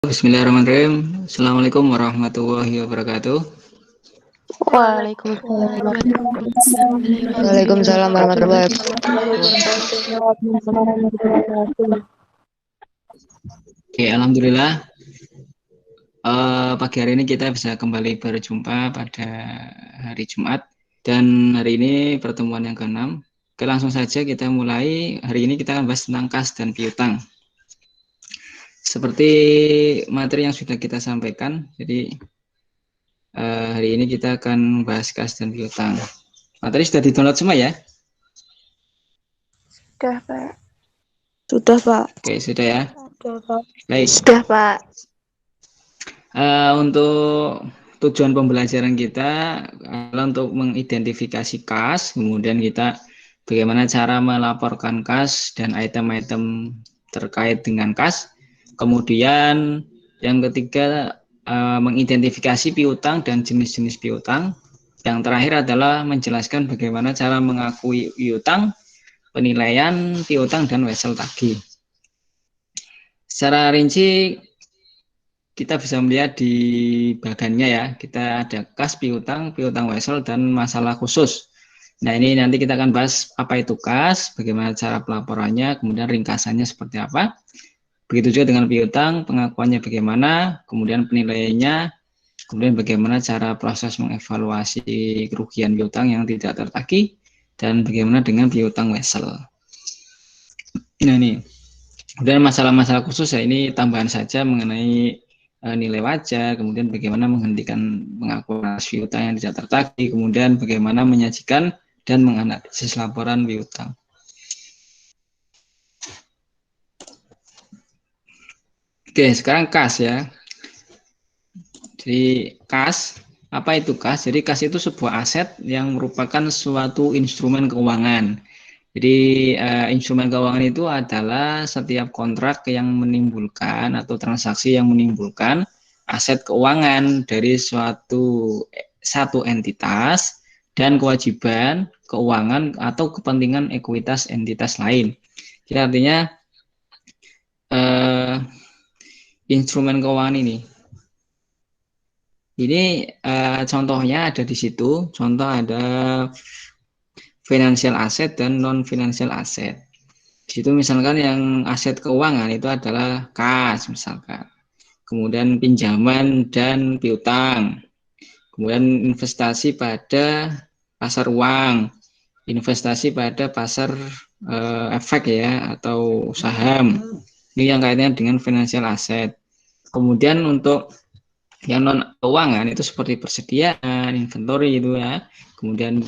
Bismillahirrahmanirrahim. Assalamualaikum warahmatullahi wabarakatuh. Waalaikumsalam. Waalaikumsalam warahmatullahi wabarakatuh. Oke, alhamdulillah. Pagi hari ini kita bisa kembali berjumpa pada hari Jumat dan hari ini pertemuan yang ke-6. Oke, langsung saja kita mulai. Hari ini kita akan bahas tentang kas dan piutang. Seperti materi yang sudah kita sampaikan, jadi hari ini kita akan bahas kas dan piutang. Materi sudah di-download semua ya? Sudah, Pak. Sudah, Pak. Oke, sudah ya. Sudah, Pak. Baik. Sudah, Pak. Untuk tujuan pembelajaran kita adalah untuk mengidentifikasi kas, kemudian kita bagaimana cara melaporkan kas dan item-item terkait dengan kas. Kemudian yang ketiga mengidentifikasi piutang dan jenis-jenis piutang. Yang terakhir adalah menjelaskan bagaimana cara mengakui piutang, penilaian piutang dan wesel tagih. Secara rinci kita bisa melihat di bagannya ya, kita ada kas, piutang, piutang wesel, dan masalah khusus. Nah, ini nanti kita akan bahas apa itu kas, bagaimana cara pelaporannya, kemudian ringkasannya seperti apa. Begitu juga dengan piutang, pengakuannya bagaimana, kemudian penilaiannya, kemudian bagaimana cara proses mengevaluasi kerugian piutang yang tidak tertagih, dan bagaimana dengan piutang wesel. Nah, ini. Kemudian masalah-masalah khusus ya, ini tambahan saja mengenai nilai wajar, kemudian bagaimana menghentikan pengakuan piutang yang tidak tertagih, kemudian bagaimana menyajikan dan menganalisis laporan piutang. Oke, sekarang kas ya. Jadi kas, apa itu kas? Jadi kas itu sebuah aset yang merupakan suatu instrumen keuangan. Jadi instrumen keuangan itu adalah setiap kontrak yang menimbulkan atau transaksi yang menimbulkan aset keuangan dari satu entitas dan kewajiban keuangan atau kepentingan ekuitas entitas lain. Jadi artinya instrumen keuangan ini contohnya ada di situ. Contoh ada financial asset dan non financial asset. Di situ misalkan yang aset keuangan itu adalah kas misalkan. Kemudian pinjaman dan piutang. Kemudian investasi pada pasar uang, investasi pada pasar efek ya atau saham. Ini yang kaitannya dengan financial asset. Kemudian untuk yang non keuangan itu seperti persediaan, inventory itu ya. Kemudian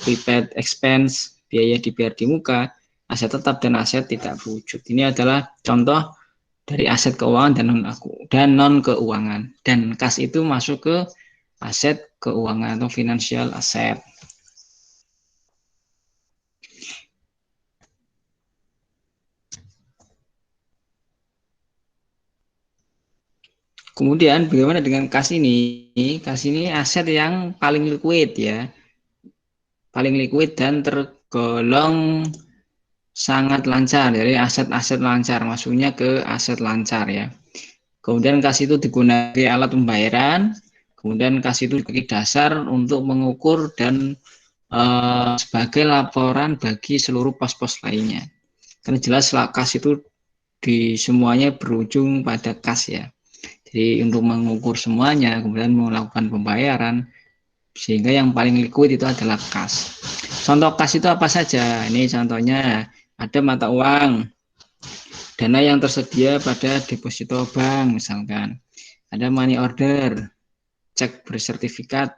prepaid expense, biaya dibayar di muka, aset tetap dan aset tidak berwujud. Ini adalah contoh dari aset keuangan dan non keuangan. Dan kas itu masuk ke aset keuangan atau financial asset. Kemudian bagaimana dengan kas ini? Kas ini aset yang paling liquid ya. Paling liquid dan tergolong sangat lancar. Jadi aset-aset lancar, masuknya ke aset lancar ya. Kemudian kas itu digunakan alat pembayaran. Kemudian kas itu sebagai dasar untuk mengukur dan sebagai laporan bagi seluruh pos-pos lainnya. Karena jelas kas itu di semuanya berujung pada kas ya. Jadi untuk mengukur semuanya, kemudian melakukan pembayaran, sehingga yang paling liquid itu adalah kas. Contoh kas itu apa saja? Ini contohnya ada mata uang, dana yang tersedia pada deposito bank misalkan, ada money order, cek bersertifikat,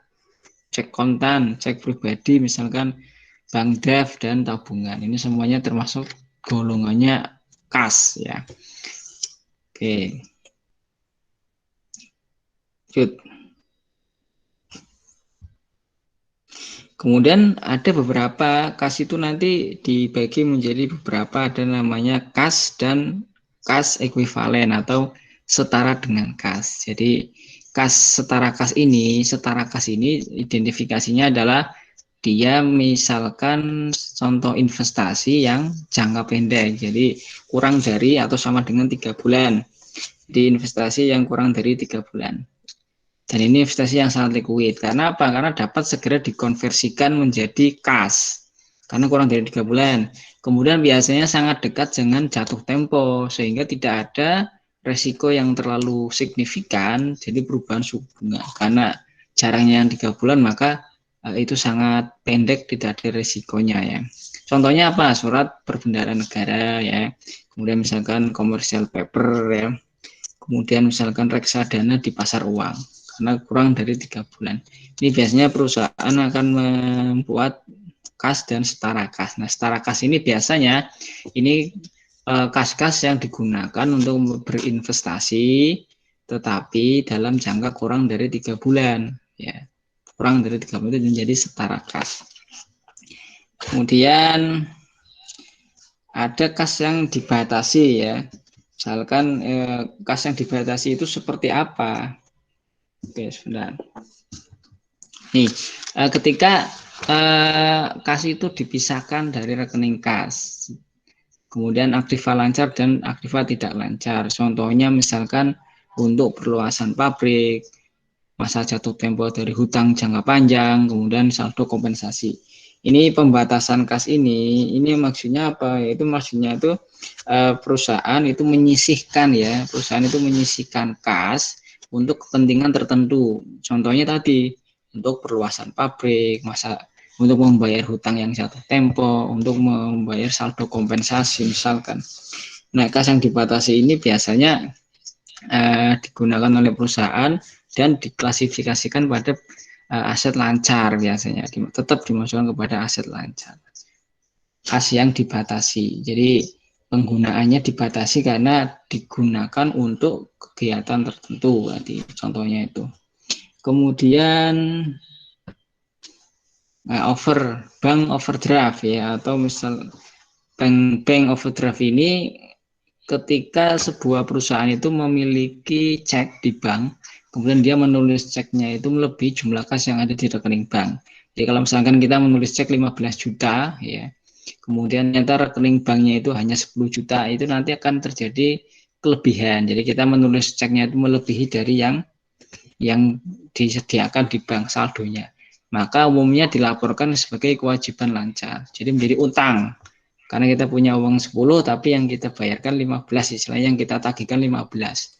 cek kontan, cek pribadi misalkan bank draft dan tabungan. Ini semuanya termasuk golongannya kas ya. Oke. Lanjut. Kemudian ada beberapa kas itu nanti dibagi menjadi beberapa, ada namanya kas dan kas ekuivalen atau setara dengan kas. Jadi setara kas ini identifikasinya adalah dia misalkan contoh investasi yang jangka pendek, jadi kurang dari atau sama dengan 3 bulan. di investasi yang kurang dari 3 bulan. Dan ini investasi yang sangat liquid. Karena apa? Karena dapat segera dikonversikan menjadi kas. Karena kurang dari 3 bulan. Kemudian biasanya sangat dekat dengan jatuh tempo, sehingga tidak ada resiko yang terlalu signifikan, jadi perubahan suku bunga. Karena jarangnya yang 3 bulan, maka itu sangat pendek, tidak ada resikonya ya. Contohnya apa? Surat perbendaharaan negara ya. Kemudian misalkan commercial paper ya. Kemudian misalkan reksadana di pasar uang karena kurang dari 3 bulan. Ini biasanya perusahaan akan membuat kas dan setara kas. Nah, setara kas ini biasanya ini kas-kas yang digunakan untuk berinvestasi tetapi dalam jangka kurang dari 3 bulan ya. Kurang dari 3 bulan itu menjadi setara kas. Kemudian ada kas yang dibatasi ya. Misalkan kas yang dibatasi itu seperti apa? Oke, sebentar. Nih, ketika kas itu dipisahkan dari rekening kas, kemudian aktiva lancar dan aktiva tidak lancar. Contohnya misalkan untuk perluasan pabrik, masa jatuh tempo dari hutang jangka panjang, kemudian saldo kompensasi. Ini pembatasan kas ini maksudnya apa? Itu maksudnya itu perusahaan itu menyisihkan ya, perusahaan itu menyisihkan kas untuk kepentingan tertentu. Contohnya tadi untuk perluasan pabrik, masa untuk membayar hutang yang jatuh tempo, untuk membayar saldo kompensasi misalkan. Nah, kas yang dibatasi ini biasanya digunakan oleh perusahaan dan diklasifikasikan pada aset lancar biasanya, tetap dimasukkan kepada aset lancar. Kas yang dibatasi, jadi penggunaannya dibatasi karena digunakan untuk kegiatan tertentu, berarti contohnya itu. Kemudian bank overdraft ya, atau misal bank overdraft ini ketika sebuah perusahaan itu memiliki cek di bank, kemudian dia menulis ceknya itu melebihi jumlah kas yang ada di rekening bank. Jadi kalau misalkan kita menulis cek 15 juta ya, kemudian ternyata rekening banknya itu hanya 10 juta, itu nanti akan terjadi kelebihan. Jadi kita menulis ceknya itu melebihi dari yang disediakan di bank saldonya. Maka umumnya dilaporkan sebagai kewajiban lancar. Jadi menjadi utang. Karena kita punya uang 10 tapi yang kita bayarkan 15, istilahnya yang kita tagihkan 15.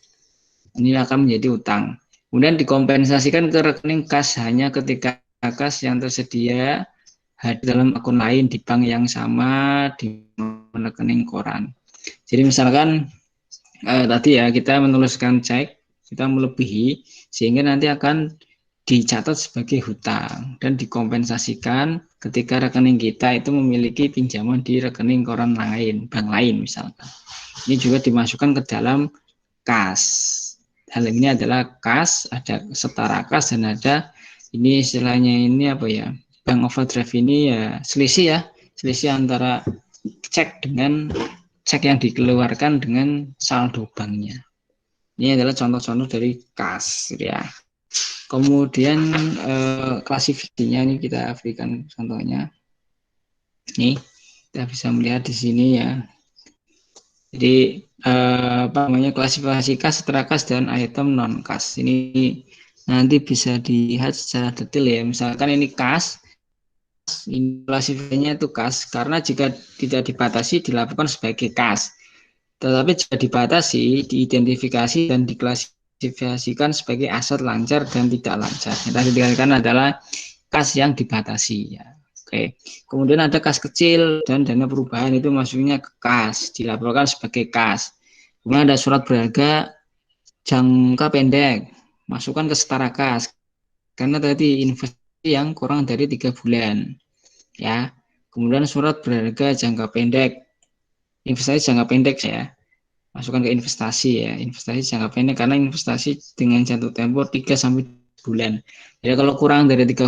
Ini akan menjadi utang. Kemudian dikompensasikan ke rekening kas hanya ketika kas yang tersedia hadir dalam akun lain di bank yang sama di rekening koran. Jadi misalkan tadi ya kita menuliskan cek, kita melebihi sehingga nanti akan dicatat sebagai hutang dan dikompensasikan ketika rekening kita itu memiliki pinjaman di rekening koran lain, bank lain misalkan. Ini juga dimasukkan ke dalam kas. Hal ini adalah kas, ada setara kas dan ada ini istilahnya ini apa ya? Bank overdraft ini ya selisih antara cek yang dikeluarkan dengan saldo banknya. Ini adalah contoh-contoh dari kas ya. Kemudian klasifikasinya ini kita berikan contohnya. Nih, kita bisa melihat di sini ya. Jadi klasifikasi kas, setara kas dan item non kas. Ini nanti bisa dilihat secara detail ya. Misalkan ini kas, ini klasifikasinya itu kas karena jika tidak dibatasi dilakukan sebagai kas. Tetapi jika dibatasi, diidentifikasi dan diklasifikasikan sebagai aset lancar dan tidak lancar. Yang tadi dikatakan adalah kas yang dibatasi ya. Oke. Kemudian ada kas kecil dan dana perubahan itu masuknya ke kas, dilaporkan sebagai kas. Kemudian ada surat berharga jangka pendek, masukkan ke setara kas. Karena tadi investasi yang kurang dari 3 bulan. Ya. Kemudian surat berharga jangka pendek, investasi jangka pendek ya, masukkan ke investasi ya, investasi jangka pendek karena investasi dengan jatuh tempo 3 sampai bulan. Jadi kalau kurang dari 3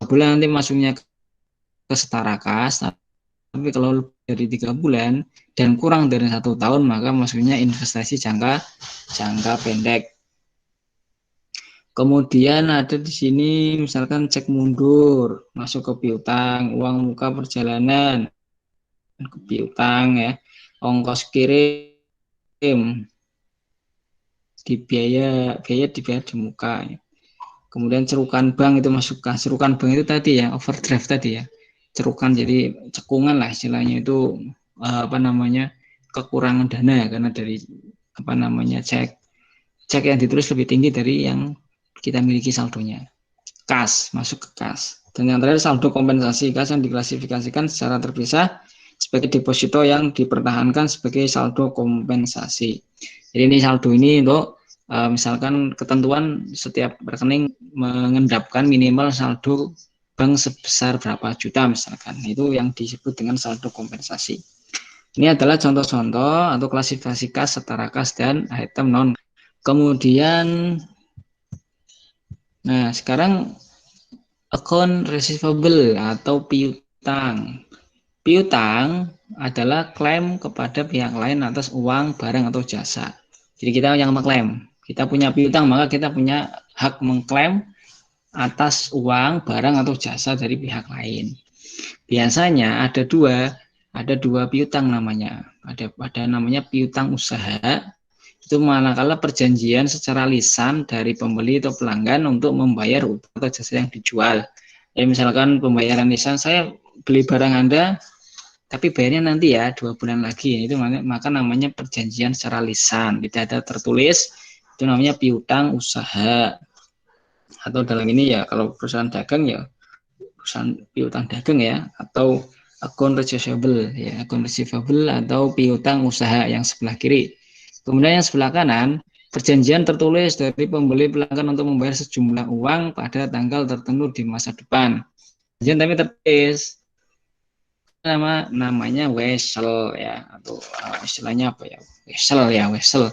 bulan nanti masuknya ke setara kas, tapi kalau lebih dari 3 bulan dan kurang dari 1 tahun maka masuknya investasi jangka pendek. Kemudian ada di sini misalkan cek mundur masuk ke piutang, uang muka perjalanan ke piutang ya, ongkos kirim di biaya dibayar di muka. Kemudian cerukan bank itu masuk ke cerukan bank itu tadi ya, overdraft tadi ya. Cerukan jadi cekungan lah istilahnya itu apa namanya? Kekurangan dana karena dari apa namanya? cek yang ditulis lebih tinggi dari yang kita miliki saldonya. Kas, masuk ke kas. Dan yang terakhir saldo kompensasi, kas yang diklasifikasikan secara terpisah sebagai deposito yang dipertahankan sebagai saldo kompensasi. Jadi ini saldo ini untuk misalkan ketentuan setiap rekening mengendapkan minimal saldo bank sebesar berapa juta misalkan. Itu yang disebut dengan saldo kompensasi. Ini adalah contoh-contoh atau klasifikasi kas, setara kas, dan item non. Kemudian, nah sekarang account receivable atau piutang. Piutang adalah klaim kepada pihak lain atas uang, barang, atau jasa. Jadi kita yang mengklaim. Kita punya piutang, maka kita punya hak mengklaim atas uang, barang, atau jasa dari pihak lain. Biasanya ada dua piutang namanya. Ada namanya piutang usaha. Itu manakala perjanjian secara lisan dari pembeli atau pelanggan untuk membayar utang atau jasa yang dijual. Ya misalkan pembayaran lisan, saya beli barang Anda tapi bayarnya nanti ya 2 bulan lagi, itu maka namanya perjanjian secara lisan, tidak ada tertulis, itu namanya piutang usaha. Atau dalam ini ya kalau perusahaan dagang ya perusahaan piutang dagang ya, atau account receivable ya, account receivable atau piutang usaha yang sebelah kiri. Kemudian yang sebelah kanan, perjanjian tertulis dari pembeli pelanggan untuk membayar sejumlah uang pada tanggal tertentu di masa depan. Perjanjian tapi tertulis, namanya wesel ya, atau istilahnya apa ya, wesel.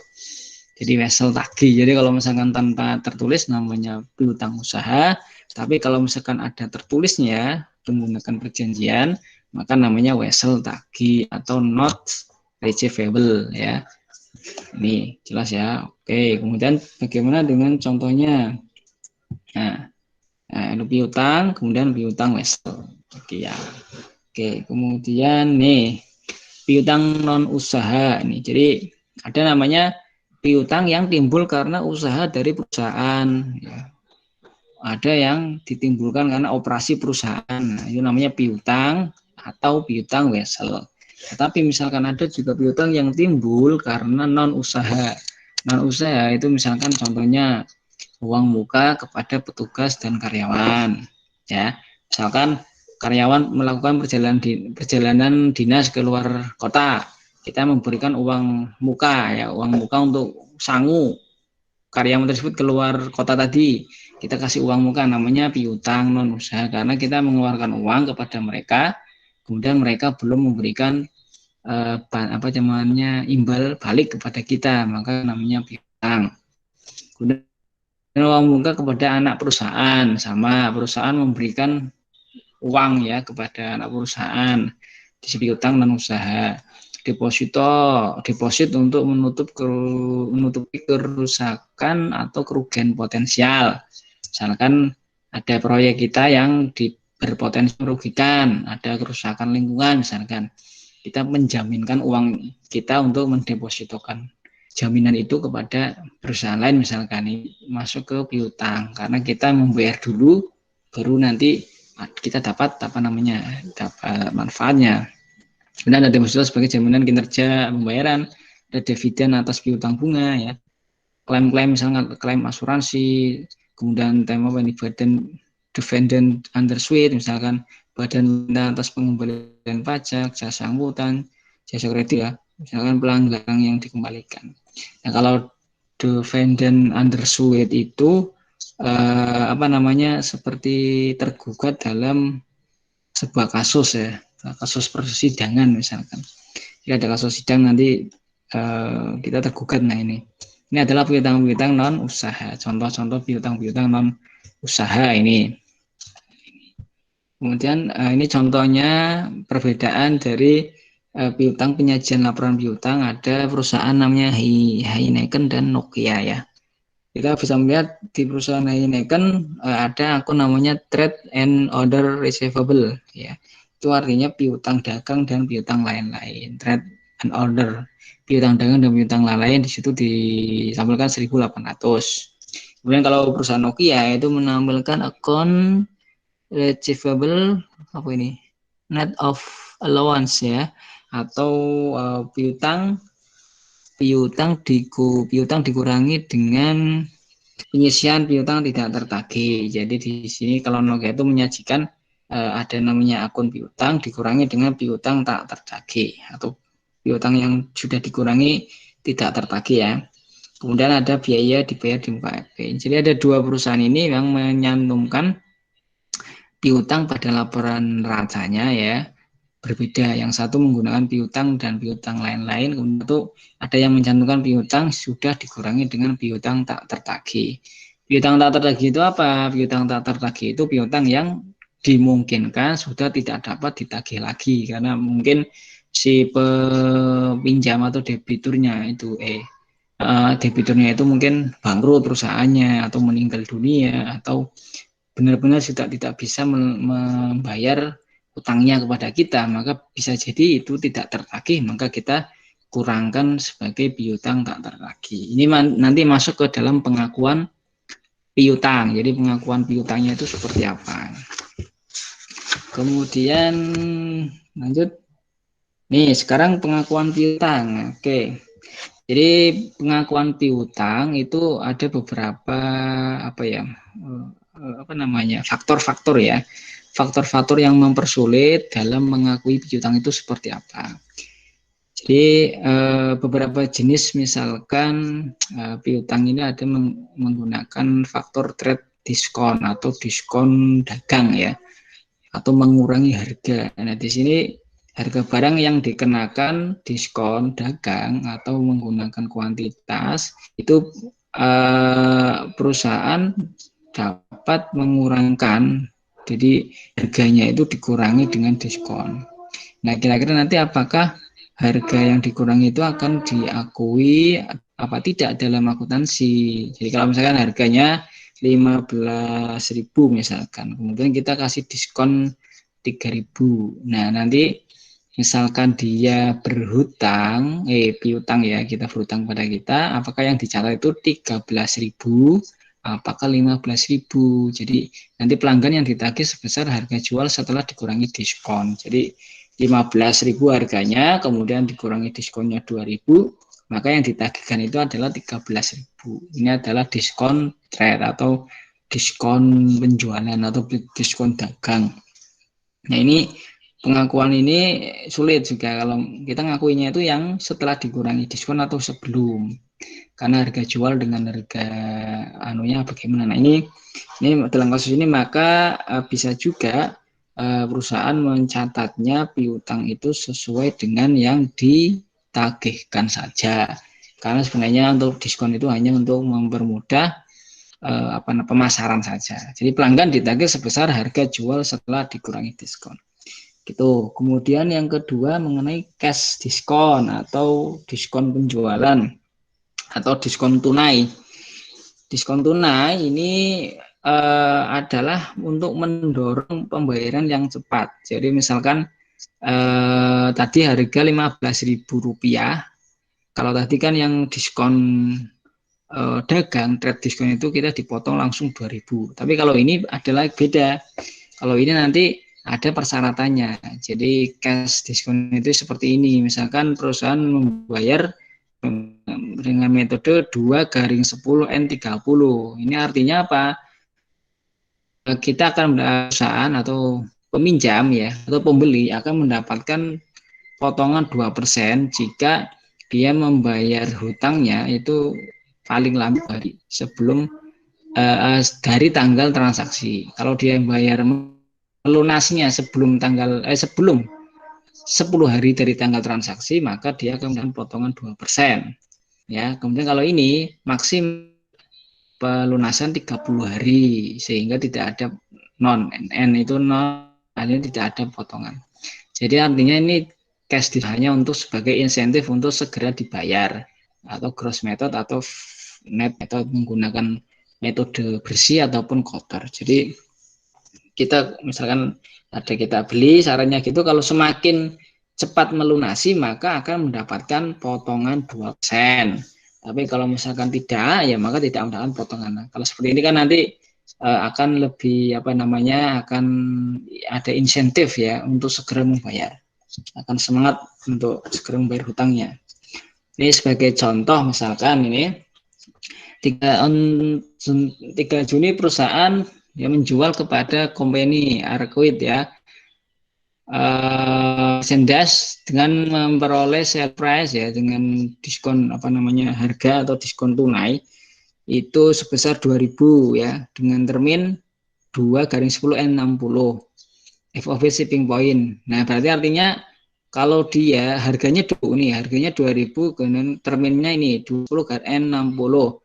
Jadi wesel tagih. Jadi kalau misalkan tanpa tertulis namanya piutang usaha, tapi kalau misalkan ada tertulisnya menggunakan perjanjian, maka namanya wesel tagih atau not receivable ya. Ini jelas ya. Oke, kemudian bagaimana dengan contohnya? Nah, piutang, kemudian piutang wesel. Oke ya. Oke, kemudian nih piutang non usaha nih. Jadi ada namanya piutang yang timbul karena usaha dari perusahaan. Ya. Ada yang ditimbulkan karena operasi perusahaan. Nah, itu namanya piutang atau piutang wesel. Tetapi misalkan ada juga piutang yang timbul karena non usaha. Non usaha itu misalkan contohnya uang muka kepada petugas dan karyawan. Ya, misalkan karyawan melakukan perjalanan dinas ke luar kota, kita memberikan uang muka ya, uang muka untuk sangu karyawan tersebut keluar kota tadi, kita kasih uang muka, namanya piutang non usaha karena kita mengeluarkan uang kepada mereka, kemudian mereka belum memberikan apa namanya imbal balik kepada kita, maka namanya piutang. Kemudian uang muka kepada anak perusahaan, sama perusahaan memberikan uang ya kepada anak perusahaan, disebut utang non usaha. Deposit untuk menutupi kerusakan atau kerugian potensial. Misalkan ada proyek kita yang berpotensi merugikan, ada kerusakan lingkungan misalkan, kita menjaminkan uang kita untuk mendepositokan jaminan itu kepada perusahaan lain misalkan, ini masuk ke piutang karena kita membayar dulu baru nanti kita dapat manfaatnya. Kemudian ada deposito sebagai jaminan kinerja pembayaran, ada dividen atas piutang bunga ya, klaim-klaim misalnya klaim asuransi, kemudian tema defendant under suit misalkan badan atas pengembalian pajak, jasa angkutan, jasa kredit ya, misalkan pelanggaran yang dikembalikan. Nah kalau defendant under suit itu seperti tergugat dalam sebuah kasus ya, kasus persidangan misalkan. Jika ada kasus sidang nanti kita tergugat. Nah ini adalah piutang-piutang non usaha. Contoh-contoh piutang-piutang non usaha ini. Kemudian ini contohnya perbedaan dari piutang penyajian laporan piutang. Ada perusahaan namanya Heineken dan Nokia ya. Kita bisa melihat di perusahaan Heineken ada akun namanya Trade and Order Receivable ya. Itu artinya piutang dagang dan piutang lain-lain, trade and order. piutang dagang dan piutang lain di situ ditampilkan 1.800. Kemudian kalau perusahaan Nokia itu menampilkan account receivable apa ini? Net of allowance ya, atau piutang dikurangi dengan penyisian piutang tidak tertagih. Jadi di sini kalau Nokia itu menyajikan ada namanya akun piutang dikurangi dengan piutang tak tertagih atau piutang yang sudah dikurangi tidak tertagih ya. Kemudian ada biaya dibayar di muka FP. Jadi ada dua perusahaan ini yang menyantumkan piutang pada laporan neracanya ya, berbeda. Yang satu menggunakan piutang dan piutang lain-lain, kemudian itu ada yang mencantumkan piutang sudah dikurangi dengan piutang tak tertagih. Piutang tak tertagih itu apa? Piutang tak tertagih itu piutang yang dimungkinkan sudah tidak dapat ditagih lagi karena mungkin si peminjam atau debiturnya itu debiturnya itu mungkin bangkrut perusahaannya atau meninggal dunia atau benar-benar sudah tidak bisa membayar utangnya kepada kita, maka bisa jadi itu tidak tertagih, maka kita kurangkan sebagai piutang tak tertagih. Ini nanti masuk ke dalam pengakuan piutang. Jadi pengakuan piutangnya itu seperti apa. Kemudian lanjut. Nih, sekarang pengakuan piutang. Oke. Jadi pengakuan piutang itu ada beberapa faktor-faktor ya. Faktor-faktor yang mempersulit dalam mengakui piutang itu seperti apa. Jadi beberapa jenis misalkan piutang ini ada menggunakan faktor trade diskon atau diskon dagang ya, atau mengurangi harga. Nah di sini harga barang yang dikenakan diskon dagang atau menggunakan kuantitas itu perusahaan dapat mengurangkan, jadi harganya itu dikurangi dengan diskon. Nah kira-kira nanti apakah harga yang dikurangi itu akan diakui apa tidak dalam akuntansi. Jadi kalau misalkan harganya 15.000 misalkan, kemudian kita kasih diskon 3.000. Nah nanti misalkan dia berhutang, piutang ya, kita berhutang pada kita, apakah yang dicatat itu 13.000, apakah 15.000. Jadi nanti pelanggan yang ditagih sebesar harga jual setelah dikurangi diskon. Jadi 15.000 harganya, kemudian dikurangi diskonnya 2.000, maka yang ditagihkan itu adalah 13.000. Ini adalah diskon trade atau diskon penjualan atau diskon dagang. Nah ini pengakuan ini sulit juga kalau kita ngakuinya itu yang setelah dikurangi diskon atau sebelum, karena harga jual dengan harga anunya bagaimana. Nah ini dalam kasus ini maka bisa juga perusahaan mencatatnya piutang itu sesuai dengan yang ditagihkan saja, karena sebenarnya untuk diskon itu hanya untuk mempermudah pemasaran saja. Jadi pelanggan ditagih sebesar harga jual setelah dikurangi diskon. Gitu. Kemudian yang kedua mengenai cash diskon atau diskon penjualan atau diskon tunai. Diskon tunai ini adalah untuk mendorong pembayaran yang cepat. Jadi misalkan tadi harga Rp15.000. Kalau tadi kan yang diskon dagang, trade diskon itu kita dipotong langsung 2.000. Tapi kalau ini adalah beda. Kalau ini nanti ada persyaratannya. Jadi cash diskon itu seperti ini. Misalkan perusahaan membayar dengan metode 2/10N30. Ini artinya apa? Kita akan perusahaan atau peminjam ya atau pembeli akan mendapatkan potongan 2% jika dia membayar hutangnya itu paling lambat sebelum dari tanggal transaksi. Kalau dia bayar melunasinya sebelum 10 hari dari tanggal transaksi, maka dia akan mendapatkan potongan 2%. Ya, kemudian kalau ini maksim pelunasan 30 hari sehingga tidak ada N itu artinya tidak ada potongan. Jadi artinya ini cash hanya untuk sebagai insentif untuk segera dibayar, atau gross method atau net method menggunakan metode bersih ataupun kotor. Jadi kita misalkan ada kita beli sarannya gitu, kalau semakin cepat melunasi maka akan mendapatkan potongan 2%. Tapi kalau misalkan tidak, ya maka tidak mendapatkan potongan. Nah, kalau seperti ini kan nanti akan lebih akan ada insentif ya untuk segera membayar. Akan semangat untuk segera membayar hutangnya. Ini sebagai contoh misalkan ini 3 Juni perusahaan yang menjual kepada company Arkuit ya merchandise dengan memperoleh sale price ya dengan diskon harga atau diskon tunai itu sebesar 2.000 ya dengan termin 2/10N60 FOB shipping point. Nah, berarti artinya kalau dia harganya 2.000 kemudian terminnya ini 20/N60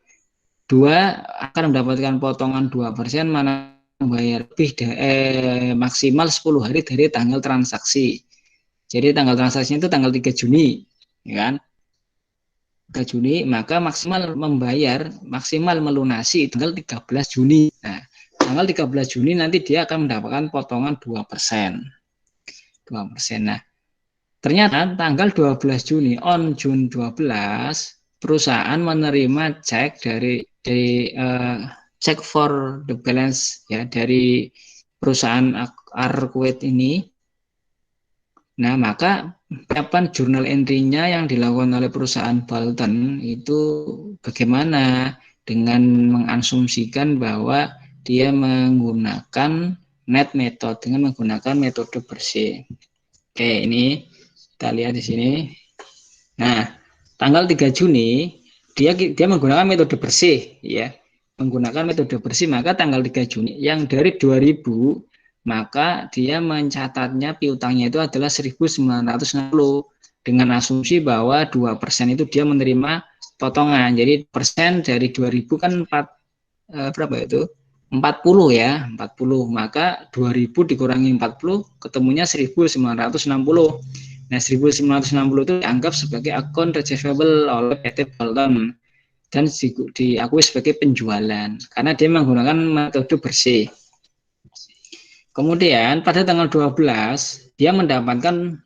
akan mendapatkan potongan 2% mana membayar lebih maksimal 10 hari dari tanggal transaksi. Jadi tanggal transaksinya itu tanggal 3 Juni, ya kan? 3 Juni, maka maksimal melunasi tanggal 13 Juni. Nah, tanggal 13 Juni nanti dia akan mendapatkan potongan 2%. 2%. Nah, ternyata tanggal 12 Juni, on June 12, perusahaan menerima cek dari check for the balance ya dari perusahaan Arkuit ini. Nah, maka penyiapan jurnal entry-nya yang dilakukan oleh perusahaan Bolton itu bagaimana dengan mengasumsikan bahwa dia menggunakan net method dengan menggunakan metode bersih. Oke, ini kita lihat di sini. Nah, tanggal 3 Juni dia menggunakan metode bersih ya. Menggunakan metode bersih maka tanggal 3 Juni yang dari 2.000 maka dia mencatatnya piutangnya itu adalah 1.960 dengan asumsi bahwa 2% itu dia menerima potongan. Jadi persen dari 2.000 kan berapa itu? 40 ya, 40. Maka 2.000 dikurangi 40 ketemunya 1.960. Nah, 1.960 itu dianggap sebagai akun receivable oleh PT Bolton dan diakui sebagai penjualan karena dia menggunakan metode bersih. Kemudian pada tanggal 12 dia mendapatkan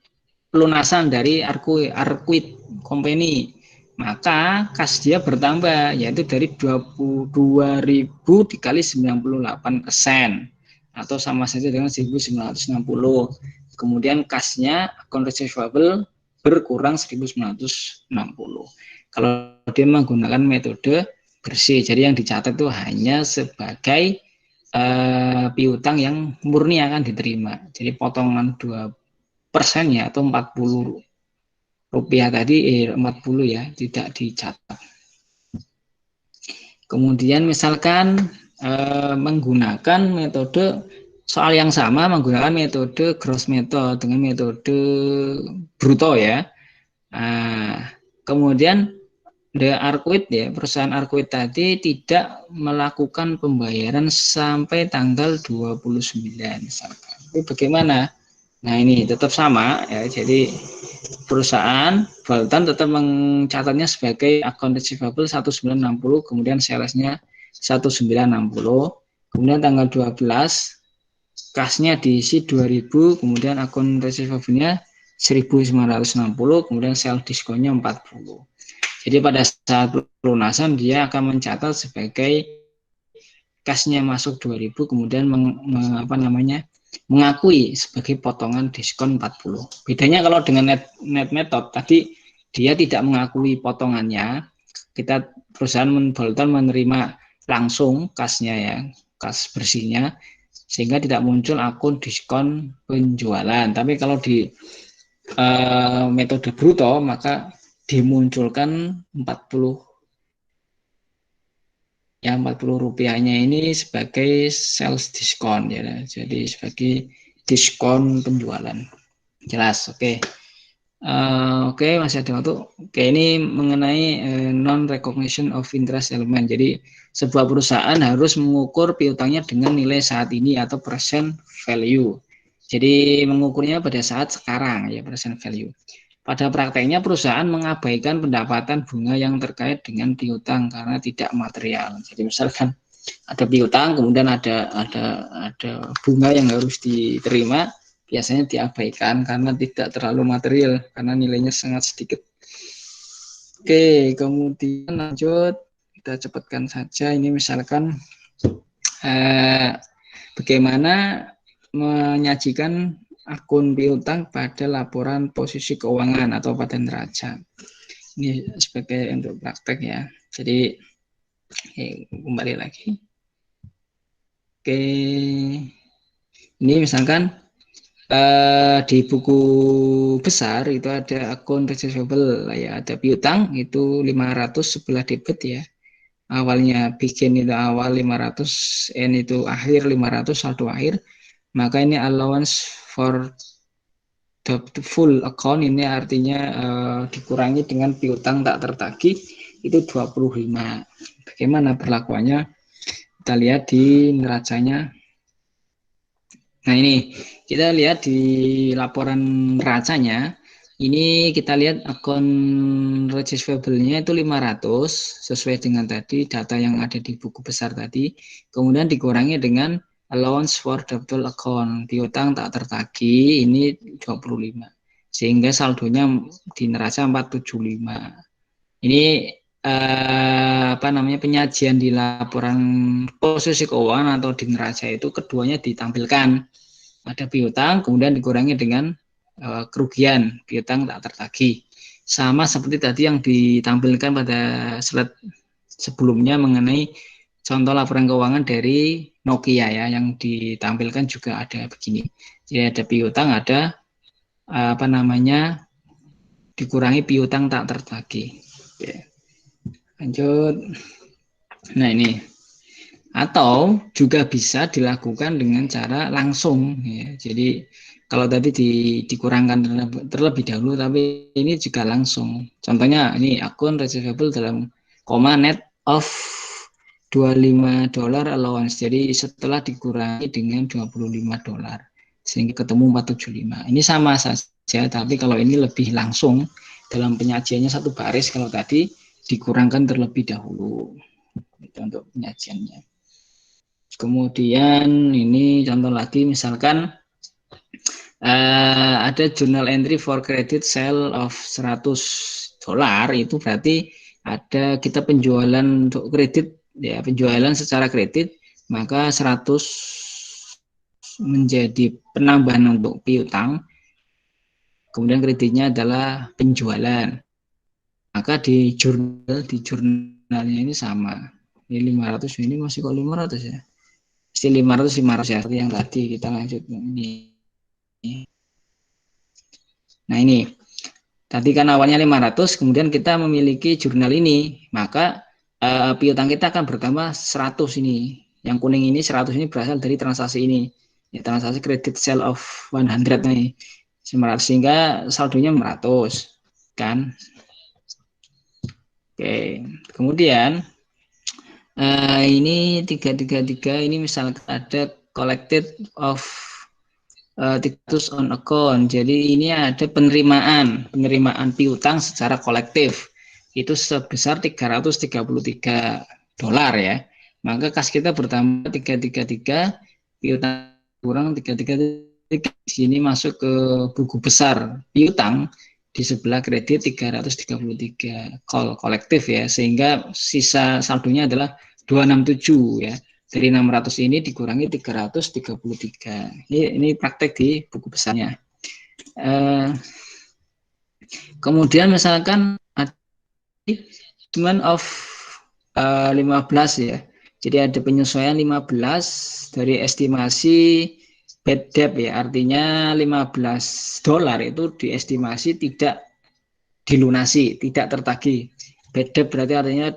pelunasan dari Arkuit Company. Maka kas dia bertambah yaitu dari 22.000 dikali 98% atau sama saja dengan 1.960. Kemudian kasnya akun receivable berkurang 1.960. Kalau dia menggunakan metode bersih, jadi yang dicatat itu hanya sebagai piutang yang murni akan diterima. Jadi potongan 2% ya atau 40 rupiah tadi 40 ya tidak dicatat. Kemudian misalkan menggunakan metode soal yang sama menggunakan metode gross method dengan metode bruto ya. Nah, kemudian Arkuit ya, perusahaan Arkuit tadi tidak melakukan pembayaran sampai tanggal 29 misalkan. Itu bagaimana? Nah, ini tetap sama ya. Jadi perusahaan Bolton tetap mencatatnya sebagai akun receivable 1960, kemudian salesnya 1960, kemudian tanggal 12 kasnya diisi 2000, kemudian akun receivable-nya 1960, kemudian sales diskonnya 40. Jadi pada saat pelunasan dia akan mencatat sebagai kasnya masuk 2000 kemudian mengakui sebagai potongan diskon 40. Bedanya kalau dengan net method tadi dia tidak mengakui potongannya. Perusahaan Bolton menerima langsung kasnya ya, kas bersihnya sehingga tidak muncul akun diskon penjualan. Tapi kalau di metode bruto maka dimunculkan 40 ya 40 rupiahnya ini sebagai sales diskon ya, jadi sebagai diskon penjualan. Jelas, oke. Oke, masih ada waktu. Oke, ini mengenai non recognition of interest element. Jadi sebuah perusahaan harus mengukur piutangnya dengan nilai saat ini atau present value. Jadi mengukurnya pada saat sekarang ya, present value. Pada prakteknya perusahaan mengabaikan pendapatan bunga yang terkait dengan piutang karena tidak material. Jadi misalkan ada piutang kemudian ada bunga yang harus diterima, biasanya diabaikan karena tidak terlalu material, karena nilainya sangat sedikit. Oke, kemudian lanjut, kita cepatkan saja. Ini misalkan bagaimana menyajikan akun piutang pada laporan posisi keuangan atau pada neraca. Ini sebagai untuk praktek ya. Jadi kembali lagi. Oke, ini misalkan di buku besar itu ada akun receivable ya, ada piutang itu 500 sebelah debit ya. Awalnya bikin itu awal 500, N itu akhir 500 saldo akhir. Maka ini allowance for the full account ini artinya dikurangi dengan piutang tak tertagih itu 25. Bagaimana perlakuannya? Kita lihat di neracanya. Nah ini kita lihat di laporan neracanya. Ini kita lihat akun receivable-nya itu 500 sesuai dengan tadi data yang ada di buku besar tadi. Kemudian dikurangi dengan allowance for doubtful account, piutang tak tertagih ini 25. Sehingga saldonya di neraca 475. Ini penyajian di laporan posisi keuangan atau di neraca itu keduanya ditampilkan. Ada piutang kemudian dikurangi dengan kerugian, piutang tak tertagih. Sama seperti tadi yang ditampilkan pada slide sebelumnya mengenai contoh laporan keuangan dari Nokia ya, yang ditampilkan juga ada begini. Jadi ada piutang, ada dikurangi piutang tak tertagih. Oke. Lanjut. Nah ini. Atau juga bisa dilakukan dengan cara langsung ya. Jadi kalau tadi dikurangkan terlebih dahulu, tapi ini juga langsung. Contohnya ini akun receivable dalam koma net of $25 allowance. Jadi setelah dikurangi dengan $25 sehingga ketemu 475. Ini sama saja, tapi kalau ini lebih langsung dalam penyajiannya satu baris, kalau tadi dikurangkan terlebih dahulu. Itu untuk penyajiannya. Kemudian ini contoh lagi, misalkan ada journal entry for credit sale of $100, itu berarti ada kita penjualan untuk kredit ya, penjualan secara kredit, maka 100 menjadi penambahan untuk piutang, kemudian kreditnya adalah penjualan. Maka di jurnalnya ini sama. Ini 500, ini masih kok 500 ya. 500 ya, yang tadi kita lanjut ini. Nah ini tadi kan awalnya 500, kemudian kita memiliki jurnal ini, maka piutang kita akan bertambah 100 ini. Yang kuning ini 100 ini berasal dari transaksi ini ya, transaksi credit sale of 100 nih, sehingga saldonya 100 kan. Oke, kemudian ini 333 ini misalkan ada collected of 300 on account. Jadi ini ada penerimaan piutang secara kolektif itu sebesar $333 ya. Maka kas kita bertambah 333, piutang kurang 333. Di sini masuk ke buku besar piutang, di sebelah kredit 333 kolektif ya, sehingga sisa saldonya adalah 267 ya. Dari 600 ini dikurangi 333. Ini praktek di buku besarnya. Kemudian misalkan adjustment of 15 ya. Jadi ada penyesuaian 15 dari estimasi bad debt ya. Artinya $15 itu diestimasi tidak dilunasi, tidak tertagih. Bad debt berarti artinya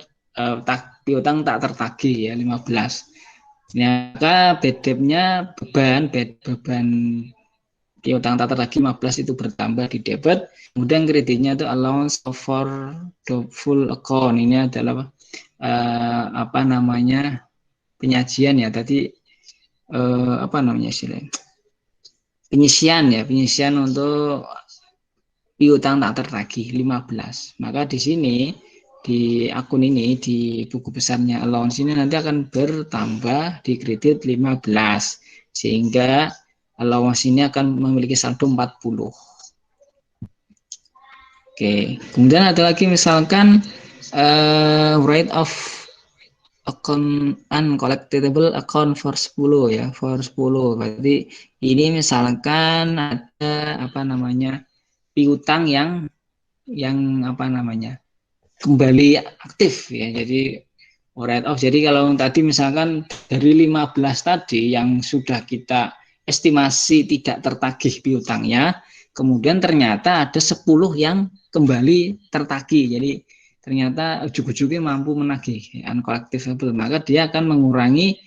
piutang tak tertagih ya, 15. Maka bad debt-nya beban piutang tak tertagih 15 itu bertambah di debit. Kemudian kreditnya itu allowance for the full account. Ini adalah penyajian ya tadi istilahnya penyisian untuk piutang tak tertagih 15. Maka di sini di akun ini di buku besarnya allowance ini nanti akan bertambah di kredit 15 sehingga allowance ini akan memiliki saldo 40. Oke, kemudian ada lagi misalkan write off account uncollectible account for 10 ya, for 10. Berarti ini misalkan ada apa namanya piutang yang apa namanya kembali aktif ya. Jadi write off. Jadi kalau tadi misalkan dari 15 tadi yang sudah kita estimasi tidak tertagih piutangnya, kemudian ternyata ada 10 yang kembali tertagih. Jadi ternyata ujug-ujugnya mampu menagih uncollectible, maka dia akan mengurangi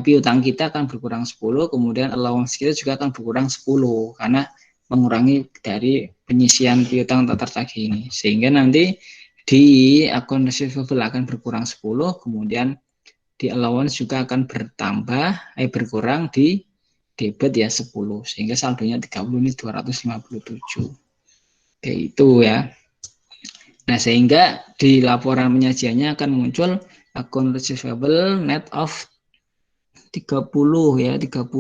piutang kita akan berkurang 10, kemudian allowance kita juga akan berkurang 10 karena mengurangi dari penyisian piutang tak tertagih ini. Sehingga nanti di akun receivable akan berkurang 10, kemudian di allowance juga akan berkurang di debit ya 10, sehingga saldonya 30 ini 257. Oke, itu ya. Nah, sehingga di laporan penyajiannya akan muncul akun receivable net of 30 ya, 30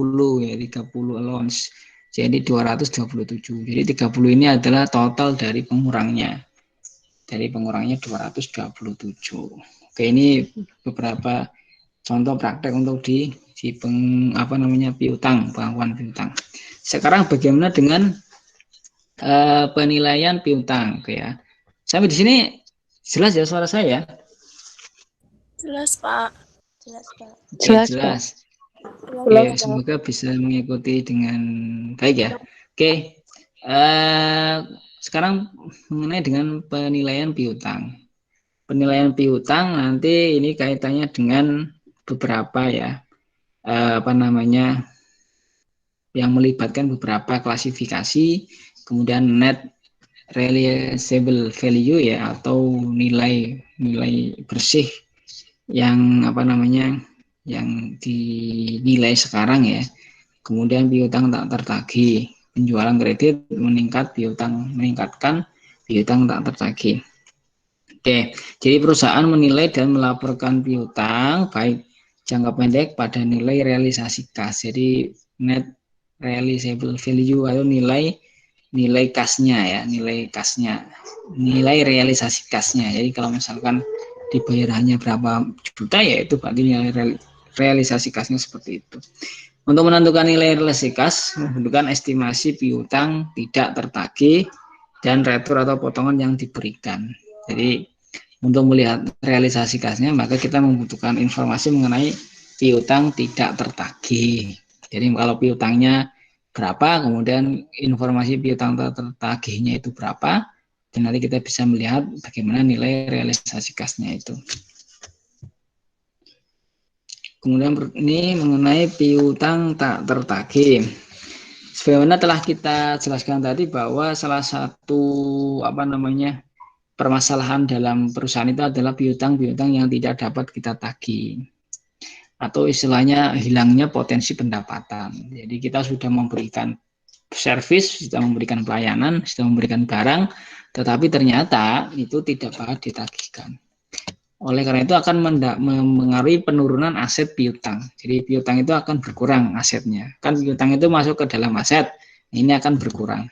allowance. Jadi 227. Jadi 30 ini adalah total dari pengurangnya. Dari pengurangnya 227. Oke, ini beberapa contoh praktek untuk di piutang, pengakuan piutang. Sekarang bagaimana dengan penilaian piutang? Oke ya. Sampai di sini jelas ya suara saya? Jelas, Pak. Oke, jelas. Oke, Jelas, Pak. semoga bisa mengikuti dengan baik ya. Oke, sekarang mengenai dengan penilaian piutang. Penilaian piutang nanti ini kaitannya dengan beberapa ya yang melibatkan beberapa klasifikasi, kemudian net realizable value ya, atau nilai bersih yang yang dinilai sekarang ya, kemudian piutang tak tertagih, penjualan kredit meningkatkan piutang tak tertagih. Oke, jadi perusahaan menilai dan melaporkan piutang baik jangka pendek pada nilai realisasi kas. Jadi net realizable value atau nilai kasnya ya, nilai realisasi kasnya. Jadi kalau misalkan dibayar hanya berapa juta ya itu berarti nilai realisasi kasnya seperti itu. Untuk menentukan nilai realisasi kas, membutuhkan estimasi piutang tidak tertagih dan retur atau potongan yang diberikan. Jadi untuk melihat realisasi kasnya, maka kita membutuhkan informasi mengenai piutang tidak tertagih. Jadi kalau piutangnya berapa, kemudian informasi piutang tertagihnya itu berapa, dan nanti kita bisa melihat bagaimana nilai realisasi kasnya itu. Kemudian ini mengenai piutang tak tertagih. Sebagaimana telah kita jelaskan tadi bahwa salah satu permasalahan dalam perusahaan itu adalah piutang-piutang yang tidak dapat kita tagih, atau istilahnya hilangnya potensi pendapatan. Jadi kita sudah memberikan servis, sudah memberikan pelayanan, sudah memberikan barang, tetapi ternyata itu tidak dapat ditagihkan. Oleh karena itu akan mengaruhi penurunan aset piutang. Jadi piutang itu akan berkurang asetnya. Kan piutang itu masuk ke dalam aset, ini akan berkurang.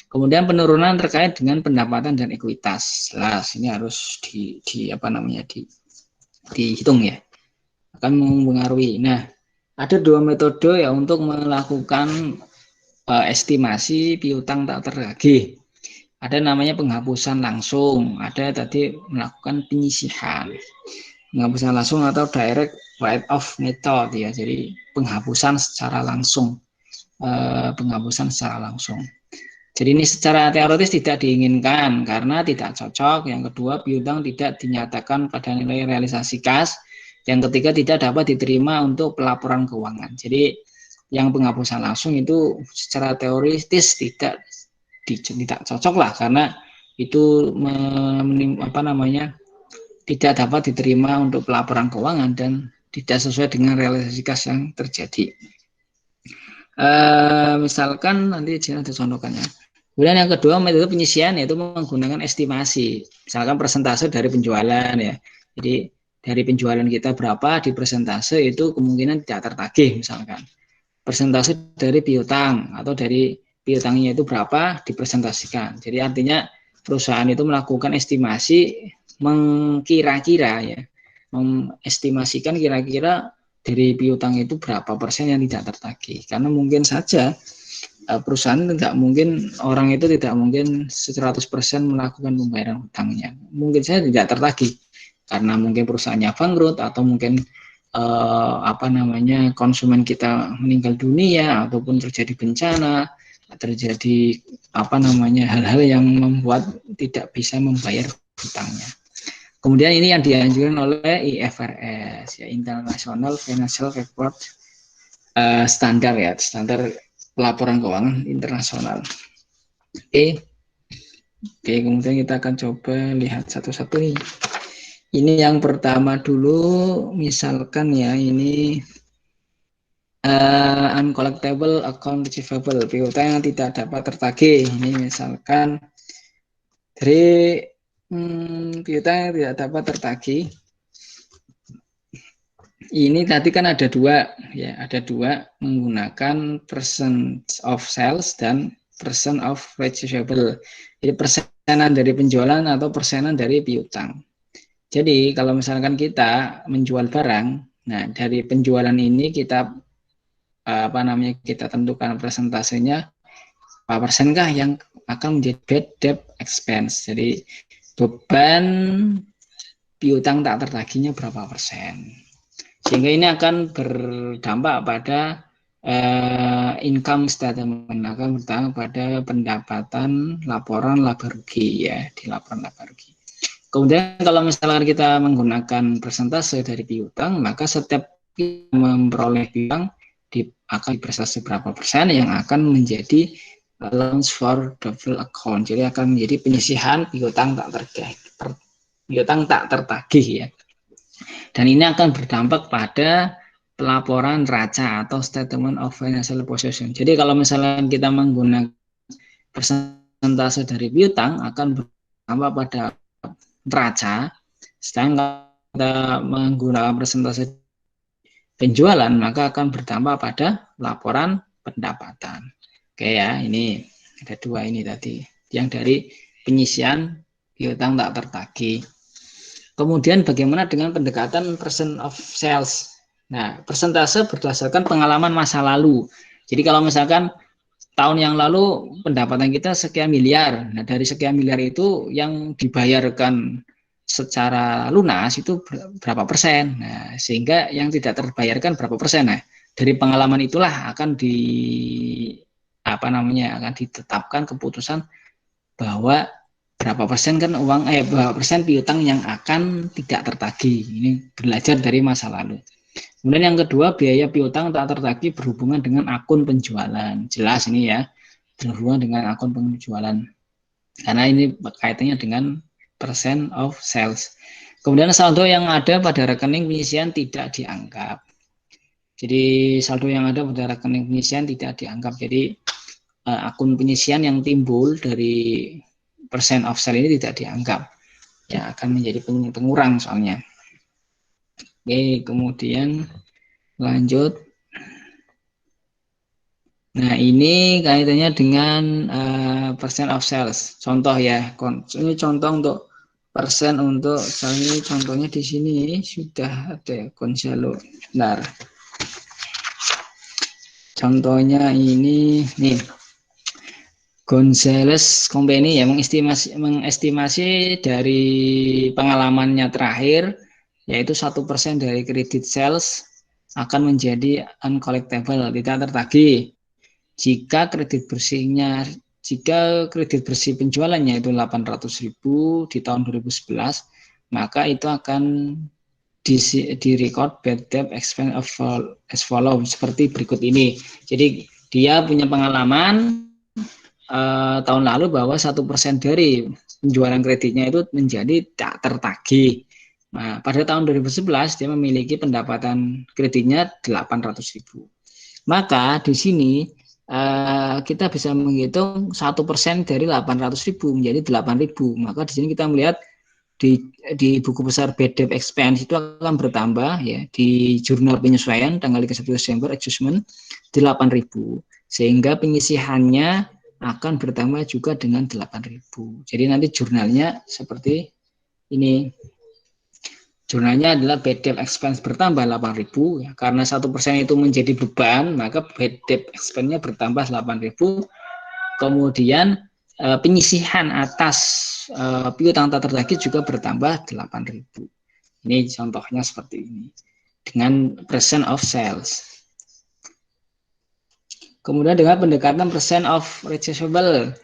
Kemudian penurunan terkait dengan pendapatan dan ekuitas. Jelas ini harus dihitung ya. Akan mempengaruhi. Nah, ada dua metode ya untuk melakukan estimasi piutang tak tertagih. Ada namanya penghapusan langsung, ada tadi melakukan penyisihan. Penghapusan langsung atau direct write off method ya. Jadi penghapusan secara langsung. Jadi ini secara teoritis tidak diinginkan karena tidak cocok. Yang kedua, piutang tidak dinyatakan pada nilai realisasi kas. Yang ketiga, tidak dapat diterima untuk pelaporan keuangan. Jadi yang penghapusan langsung itu secara teoritis tidak cocok lah, karena itu tidak dapat diterima untuk pelaporan keuangan dan tidak sesuai dengan realisasi kas yang terjadi. Misalkan nanti ada contohnya. Kemudian yang kedua, metode penyisian yaitu menggunakan estimasi, misalkan persentase dari penjualan ya. Jadi dari penjualan kita berapa di persentase itu kemungkinan tidak tertagih misalkan. persentase dari piutang atau dari piutangnya itu berapa dipresentasikan. Jadi artinya perusahaan itu melakukan estimasi mengkira-kira ya, mengestimasikan kira-kira dari piutang itu berapa persen yang tidak tertagih. Karena mungkin saja perusahaan tidak mungkin, orang itu tidak mungkin 100% melakukan pembayaran hutangnya. Mungkin saja tidak tertagih karena mungkin perusahaannya bangkrut atau mungkin konsumen kita meninggal dunia ataupun terjadi bencana, terjadi hal-hal yang membuat tidak bisa membayar hutangnya. Kemudian ini yang dianjurkan oleh IFRS ya, International Financial Report standar ya, standar pelaporan keuangan internasional. Oke, kemudian kita akan coba lihat satu-satu nih. Ini yang pertama dulu, misalkan ya ini uncollectible account receivable, piutang yang tidak dapat tertagih. Ini misalkan dari piutang yang tidak dapat tertagih. Ini tadi kan ada dua ya, ada dua menggunakan percent of sales dan percent of receivable. Jadi persenan dari penjualan atau persenan dari piutang. Jadi kalau misalkan kita menjual barang, nah dari penjualan ini kita kita tentukan persentasenya berapa persenkah yang akan menjadi bad debt expense. Jadi beban piutang tak tertagihnya berapa persen. Sehingga ini akan berdampak pada income statement, akan berdampak pada pendapatan laporan laba rugi ya, di laporan laba rugi. Kemudian kalau misalkan kita menggunakan persentase dari piutang, maka setiap kita memperoleh piutang akan dipresentasi berapa persen yang akan menjadi allowance for doubtful account. Jadi akan menjadi penyisihan piutang tak tertagih ya. Dan ini akan berdampak pada pelaporan neraca atau statement of financial position. Jadi kalau misalnya kita menggunakan persentase dari piutang akan berdampak pada neraca, sedangkan kita menggunakan persentase penjualan maka akan berdampak pada laporan pendapatan. Oke ya, ini ada dua ini tadi, yang dari penyisian piutang tak tertagih. Kemudian bagaimana dengan pendekatan percent of sales? Nah, persentase berdasarkan pengalaman masa lalu. Jadi kalau misalkan tahun yang lalu pendapatan kita sekian miliar, nah dari sekian miliar itu yang dibayarkan secara lunas itu berapa persen? Nah, sehingga yang tidak terbayarkan berapa persen? Nah, dari pengalaman itulah akan akan ditetapkan keputusan bahwa berapa persen kan berapa persen piutang yang akan tidak tertagih. Ini belajar dari masa lalu. Kemudian yang kedua, biaya piutang tak tertagih berhubungan dengan akun penjualan. Jelas ini ya, berhubungan dengan akun penjualan. Karena ini kaitannya dengan percent of sales. Kemudian saldo yang ada pada rekening penyisian tidak dianggap. Jadi saldo yang ada pada rekening penyisian tidak dianggap. Jadi akun penyisian yang timbul dari percent of sale ini tidak dianggap. Ya, akan menjadi pengurang soalnya. Oke, kemudian lanjut. Nah, ini kaitannya dengan percent of sales. Contoh ya, ini contoh untuk persen untuk misalnya contohnya di sini sudah ada Gonzalo. Benar. Contohnya ini nih. Gonzales Company ya mengestimasi dari pengalamannya terakhir yaitu 1% dari kredit sales akan menjadi uncollectible, tidak tertagih. Jika kredit bersih penjualannya itu 800.000 di tahun 2011, maka itu akan di record bad debt expense as follow seperti berikut ini. Jadi dia punya pengalaman tahun lalu bahwa 1% dari penjualan kreditnya itu menjadi tak tertagih. Nah, pada tahun 2011 dia memiliki pendapatan kreditnya 800.000. Maka di sini kita bisa menghitung 1% dari 800.000 menjadi 8.000. Maka di sini kita melihat di buku besar bad debt expense itu akan bertambah ya di jurnal penyesuaian tanggal 31 Desember adjustment 8.000, sehingga penyisihannya akan bertambah juga dengan 8.000. Jadi nanti jurnalnya seperti ini. Jurnalnya adalah bad debt expense bertambah 8.000 ya, karena 1% itu menjadi beban, maka bad debt expense-nya bertambah 8.000. Kemudian penyisihan atas piutang tak tertagih juga bertambah 8.000. Ini contohnya seperti ini dengan percent of sales. Kemudian dengan pendekatan percent of receivable,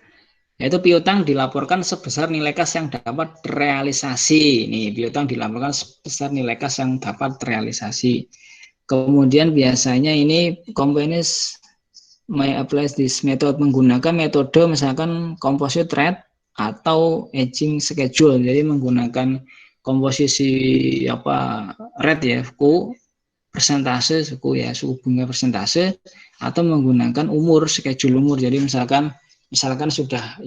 yaitu piutang dilaporkan sebesar nilai kas yang dapat terrealisasi. Nih, piutang dilaporkan sebesar nilai kas yang dapat terrealisasi. Kemudian biasanya ini companies may apply this method, menggunakan metode misalkan composite rate atau aging schedule. Jadi menggunakan komposisi rate ya, persentase suku bunga persentase, atau menggunakan schedule umur. Jadi misalkan sudah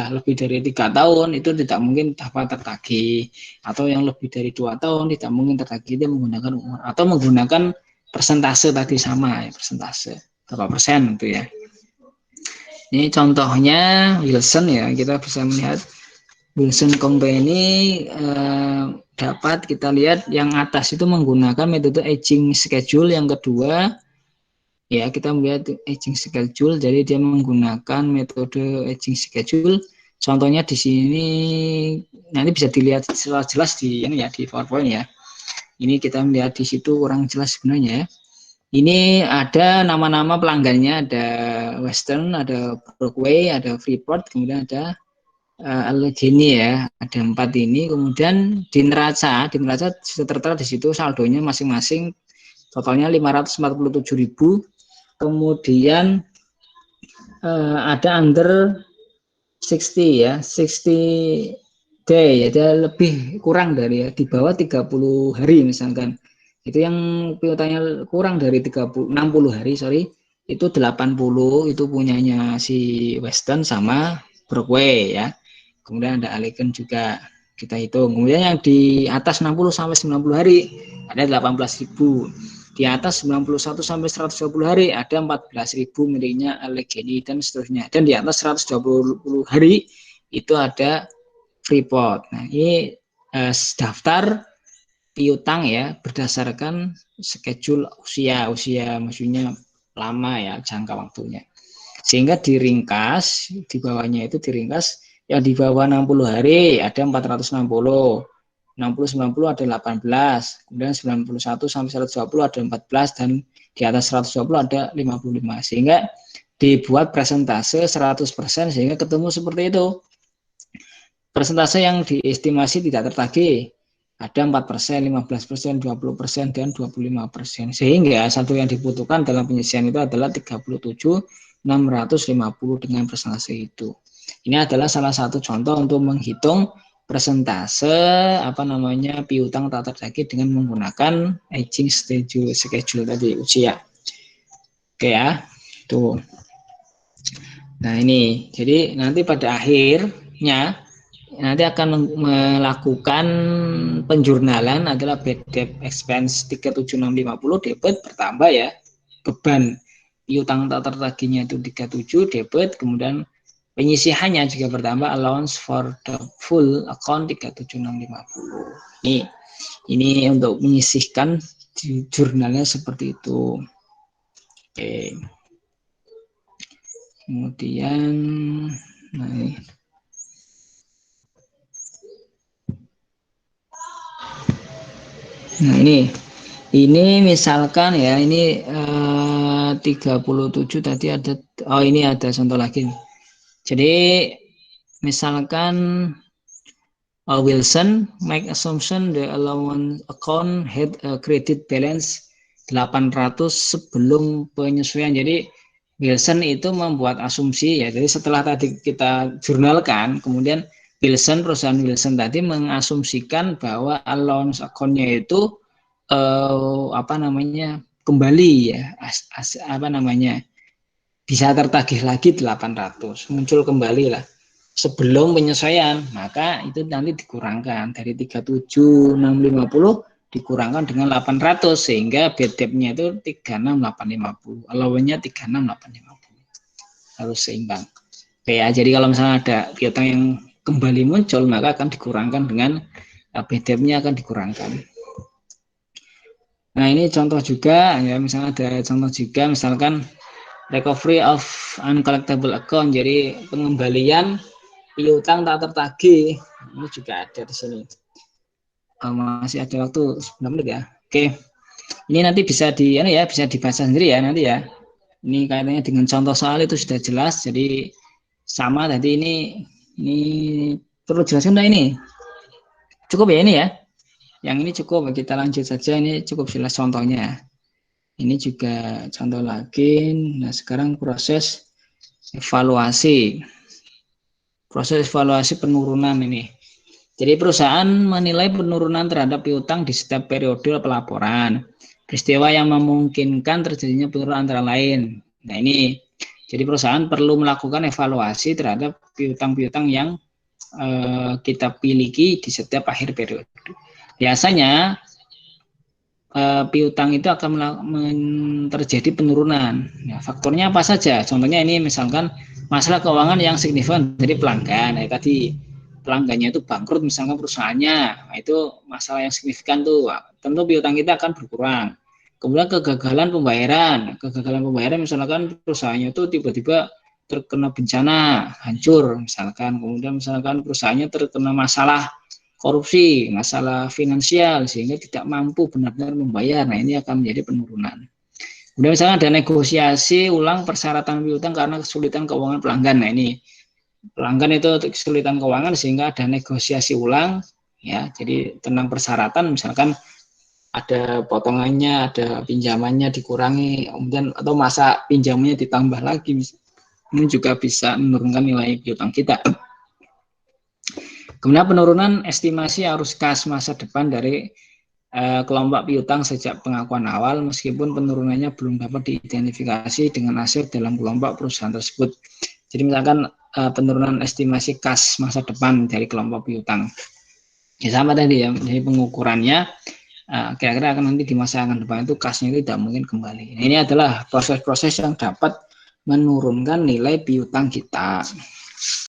lebih dari 3 tahun itu tidak mungkin dapat tertagih, atau yang lebih dari 2 tahun tidak mungkin tertagih, itu menggunakan umur atau menggunakan persentase tadi sama ya, persentase berapa persen itu ya. Ini contohnya Wilson ya, kita bisa melihat Wilson Company dapat kita lihat yang atas itu menggunakan metode aging schedule, yang kedua ya kita melihat aging schedule, jadi dia menggunakan metode aging schedule. Contohnya di sini nanti bisa dilihat jelas di ini ya, di PowerPoint ya. Ini kita melihat di situ kurang jelas sebenarnya ya. Ini ada nama-nama pelanggannya, ada Western, ada Brookway, ada Freeport, kemudian ada Allegheny ya, ada 4 ini. Kemudian di neraca sudah tertera di situ saldonya masing-masing, totalnya 547.000. Kemudian ada under 60 ya, 60 day ya, dia lebih kurang dari ya, di bawah 30 hari misalkan. Itu yang piutangnya kurang dari 60 hari, itu 80, itu punyanya si Western sama Brookway ya. Kemudian ada Allegheny juga kita hitung. Kemudian yang di atas 60 sampai 90 hari ada 18.000. Di atas 91 sampai 120 hari ada 14.000 miliknya Allegheny dan seterusnya. Dan di atas 120 hari itu ada Freeport. Nah, ini daftar piutang ya berdasarkan schedule usia maksudnya lama ya, jangka waktunya. Sehingga diringkas, di bawahnya itu diringkas, yang di bawah 60 hari ada 460. 60-90 ada 18, kemudian 91 sampai 120 ada 14, dan di atas 120 ada 55. Sehingga dibuat presentase 100% sehingga ketemu seperti itu. Persentase yang diestimasi tidak tertagih ada 4%, 15%, 20%, dan 25%. Sehingga satu yang dibutuhkan dalam penyisihan itu adalah 37.650 dengan persentase itu. Ini adalah salah satu contoh untuk menghitung persentase piutang tak tertagih dengan menggunakan aging schedule tadi, usia. Oke ya, tuh. Nah ini, jadi nanti pada akhirnya nanti akan melakukan penjurnalan adalah bad debt expense 37650 debit bertambah ya, beban piutang tak tertagihnya itu 37 debit, kemudian penyisihannya juga bertambah, allowance for the full account 37650. Ini untuk menyisihkan di jurnalnya seperti itu. Oke. Kemudian nah ini misalkan ya, ini 37 tadi ada, ini ada contoh lagi. Jadi misalkan Wilson make assumption the allowance account had a credit balance 800 sebelum penyesuaian. Jadi Wilson itu membuat asumsi ya. Jadi setelah tadi kita jurnalkan, kemudian perusahaan Wilson tadi mengasumsikan bahwa allowance account-nya itu kembali ya, bisa tertagih lagi 800, muncul kembali lah sebelum penyesuaian, maka itu nanti dikurangkan dari 37.650 dikurangkan dengan 800 sehingga bad debt-nya itu 36.850, allowance-nya 36.850. Harus seimbang. Oke ya, jadi kalau misalnya ada piutang yang kembali muncul maka akan dikurangkan dengan bad debt-nya akan dikurangkan. Nah, ini contoh juga ya, misalnya ada contoh juga misalkan recovery of uncollectible account, jadi pengembalian piutang tak tertagih. Ini juga ada di sini. Masih ada waktu 9 menit ya. Oke. Ini nanti bisa bisa dibaca sendiri ya nanti ya. Ini kaitannya dengan contoh soal itu sudah jelas. Jadi sama tadi ini perlu jelaskan enggak ini? Cukup ya ini ya. Yang ini cukup, kita lanjut saja, ini cukup jelas contohnya. Ini juga contoh lagi. Nah, sekarang proses evaluasi. Proses evaluasi penurunan ini. Jadi perusahaan menilai penurunan terhadap piutang di setiap periode pelaporan. Peristiwa yang memungkinkan terjadinya penurunan antara lain. Nah ini, jadi perusahaan perlu melakukan evaluasi terhadap piutang-piutang yang kita miliki di setiap akhir periode. Biasanya piutang itu akan terjadi penurunan. Ya, faktornya apa saja? Contohnya ini misalkan masalah keuangan yang signifikan dari pelanggan. Nah, tadi pelanggannya itu bangkrut misalkan perusahaannya, nah, itu masalah yang signifikan tuh. Tentu piutang kita akan berkurang. Kemudian kegagalan pembayaran misalkan perusahaannya itu tiba-tiba terkena bencana, hancur misalkan. Kemudian misalkan perusahaannya terkena masalah korupsi, masalah finansial sehingga tidak mampu benar-benar membayar. Nah, ini akan menjadi penurunan. Kemudian misalnya ada negosiasi ulang persyaratan piutang karena kesulitan keuangan pelanggan. Nah, ini pelanggan itu kesulitan keuangan sehingga ada negosiasi ulang ya. Jadi tentang persyaratan misalkan ada potongannya, ada pinjamannya dikurangi, kemudian atau masa pinjamannya ditambah lagi. Ini juga bisa menurunkan nilai piutang kita. Kemudian penurunan estimasi arus kas masa depan dari kelompok piutang sejak pengakuan awal meskipun penurunannya belum dapat diidentifikasi dengan aset dalam kelompok perusahaan tersebut. Jadi misalkan penurunan estimasi kas masa depan dari kelompok piutang. Ya sama tadi ya, jadi pengukurannya kira-kira akan nanti di masa yang akan depan itu kasnya itu tidak mungkin kembali. Nah, ini adalah proses-proses yang dapat menurunkan nilai piutang kita.